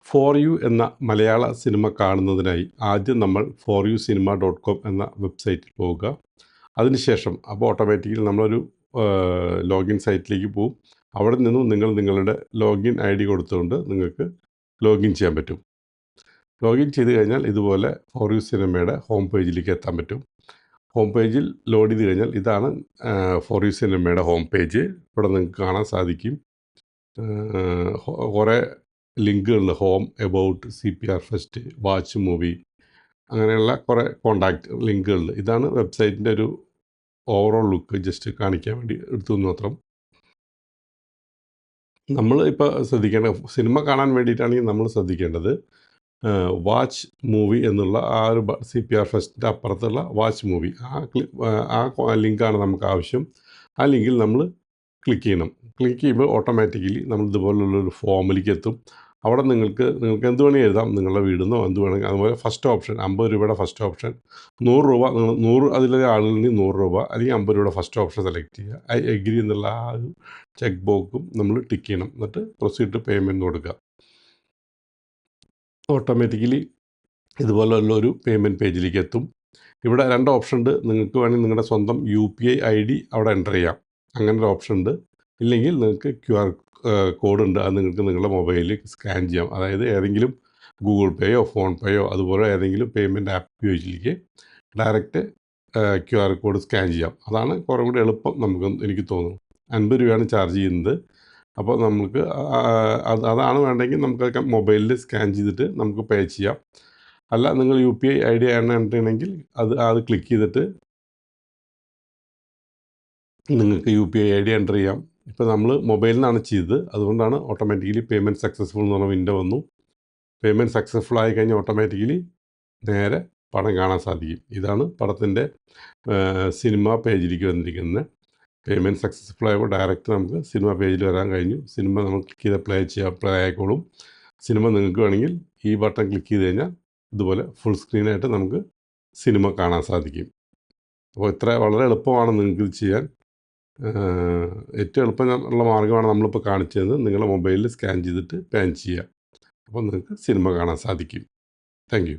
For you എന്ന മലയാള cinema കാണുന്നതിനായി ആദ്യം നമ്മൾ foryoucinema.com എന്ന വെബ്സൈറ്റിൽ പോവുക. അതിനുശേഷം അപ്പോൾ ഓട്ടോമാറ്റിക്കലി നമ്മളൊരു ലോഗിൻ സൈറ്റിലേക്ക് പോകും. അവിടെ നിന്നും നിങ്ങളുടെ ലോഗിൻ ID കൊടുത്തുകൊണ്ട് നിങ്ങൾക്ക് ലോഗിൻ ചെയ്യാൻ പറ്റും. ലോഗിൻ ചെയ്ത് കഴിഞ്ഞാൽ ഇതുപോലെ ഫോർ യു സിനിമയുടെ ഹോം പേജിലേക്ക് എത്താൻ പറ്റും. ഹോം പേജിൽ ലോഡ് ചെയ്ത് കഴിഞ്ഞാൽ ഇതാണ് ഫോർ യു സിനിമയുടെ ഹോം പേജ്. ഇവിടെ നിങ്ങൾക്ക് കാണാൻ സാധിക്കും കുറേ ലിങ്കുകളിൽ home, about, CPR fest, watch movie, അങ്ങനെയുള്ള കുറേ കോണ്ടാക്റ്റ് ലിങ്കുകളിൽ. ഇതാണ് വെബ്സൈറ്റിൻ്റെ ഒരു ഓവറോൾ ലുക്ക് ജസ്റ്റ് കാണിക്കാൻ വേണ്ടി എടുത്തു മാത്രം. നമ്മൾ ഇപ്പോൾ ശ്രദ്ധിക്കേണ്ട സിനിമ കാണാൻ വേണ്ടിയിട്ടാണെങ്കിൽ നമ്മൾ ശ്രദ്ധിക്കേണ്ടത് വാച്ച് മൂവി എന്നുള്ള ആ ഒരു CPR ഫെസ്റ്റിൻ്റെ അപ്പുറത്തുള്ള വാച്ച് മൂവി ആ ലിങ്കാണ് നമുക്ക് ആവശ്യം. ആ ലിങ്കിൽ നമ്മൾ ക്ലിക്ക് ചെയ്യണം. ക്ലിക്ക് ചെയ്യുമ്പോൾ ഓട്ടോമാറ്റിക്കലി നമ്മൾ ഇതുപോലുള്ളൊരു ഫോമിലേക്ക് എത്തും. അവിടെ നിങ്ങൾക്ക് എന്ത് വേണമെങ്കിൽ എഴുതാം, നിങ്ങളുടെ വീടുന്നോ എന്ത് വേണമെങ്കിൽ. അതുപോലെ ഫസ്റ്റ് ഓപ്ഷൻ 50 രൂപയുടെ ഫസ്റ്റ് ഓപ്ഷൻ, 100 രൂപ, നിങ്ങൾ 100 അതിലെ ആളുകളിൽ 100 രൂപ അല്ലെങ്കിൽ 50 രൂപയുടെ ഫസ്റ്റ് ഓപ്ഷൻ സെലക്ട് ചെയ്യുക. ഐ എഗ്രി എന്നുള്ള ആ ഒരു ചെക്ക് ബോക്സും നമ്മൾ ടിക്ക് ചെയ്യണം. എന്നിട്ട് പ്രൊസീഡ് ടു പേയ്മെൻറ്റ് കൊടുക്കുക. ഓട്ടോമാറ്റിക്കലി ഇതുപോലുള്ള ഒരു പേയ്മെൻറ്റ് പേജിലേക്ക് എത്തും. ഇവിടെ 2 ഓപ്ഷൻ ഉണ്ട്. നിങ്ങൾക്ക് വേണമെങ്കിൽ നിങ്ങളുടെ സ്വന്തം UPI ID അവിടെ എൻ്റർ ചെയ്യാം. അങ്ങനെ ഒരു ഓപ്ഷൻ ഉണ്ട്. ഇല്ലെങ്കിൽ നിങ്ങൾക്ക് QR കോഡ് ഉണ്ട്. അത് നിങ്ങൾക്ക് നിങ്ങളുടെ മൊബൈലിൽ സ്കാൻ ചെയ്യാം. അതായത് ഏതെങ്കിലും ഗൂഗിൾ പേയോ ഫോൺ പേയോ അതുപോലെ ഏതെങ്കിലും പേയ്മെൻറ്റ് ആപ്പ് ഉപയോഗിച്ചിലേക്ക് ഡയറക്റ്റ് QR കോഡ് സ്കാൻ ചെയ്യാം. അതാണ് കുറേ കൂടി എളുപ്പം എനിക്ക് തോന്നുന്നു. 50 രൂപയാണ് ചാർജ് ചെയ്യുന്നത്. അപ്പോൾ നമുക്ക് അതാണ് വേണ്ടെങ്കിൽ നമുക്കൊക്കെ മൊബൈലിൽ സ്കാൻ ചെയ്തിട്ട് നമുക്ക് പേ ചെയ്യാം. അല്ല, നിങ്ങൾ UPI ID ആണ് എൻ്റർ ചെയ്യണമെങ്കിൽ അത് ക്ലിക്ക് ചെയ്തിട്ട് നിങ്ങൾക്ക് UPI ID എൻ്റർ ചെയ്യാം. ഇപ്പോൾ നമ്മൾ മൊബൈലിൽ നിന്നാണ് ചെയ്തത്, അതുകൊണ്ടാണ് ഓട്ടോമാറ്റിക്കലി പേയ്മെൻറ്റ് സക്സസ്ഫുൾ എന്ന് പറഞ്ഞ വിൻഡോ വന്നു. പേയ്മെൻറ്റ് സക്സസ്ഫുൾ ആയി കഴിഞ്ഞാൽ ഓട്ടോമാറ്റിക്കലി നേരെ പടം കാണാൻ സാധിക്കും. ഇതാണ് പടത്തിൻ്റെ സിനിമ പേജിലേക്ക് വന്നിരിക്കുന്നത്. പേയ്മെൻറ്റ് സക്സസ്ഫുൾ ആയപ്പോൾ ഡയറക്റ്റ് നമുക്ക് സിനിമ പേജിൽ വരാൻ കഴിഞ്ഞു. സിനിമ നമ്മൾ ക്ലിക്ക് ചെയ്ത് പ്ലേ ആയിക്കോളും. സിനിമ നിങ്ങൾക്ക് വേണമെങ്കിൽ ഈ ബട്ടൺ ക്ലിക്ക് ചെയ്ത് കഴിഞ്ഞാൽ ഇതുപോലെ ഫുൾ സ്ക്രീനായിട്ട് നമുക്ക് സിനിമ കാണാൻ സാധിക്കും. അപ്പോൾ വളരെ എളുപ്പമാണ് നിങ്ങൾക്ക് ഇത് ചെയ്യാൻ. ഏറ്റവും എളുപ്പമുള്ള മാർഗ്ഗമാണ് നമ്മളിപ്പോൾ കാണിച്ചത്. നിങ്ങളുടെ മൊബൈലിൽ സ്കാൻ ചെയ്തിട്ട് പേ ചെയ്യുക. അപ്പോൾ നിങ്ങൾക്ക് സിനിമ കാണാൻ സാധിക്കും. Thank you.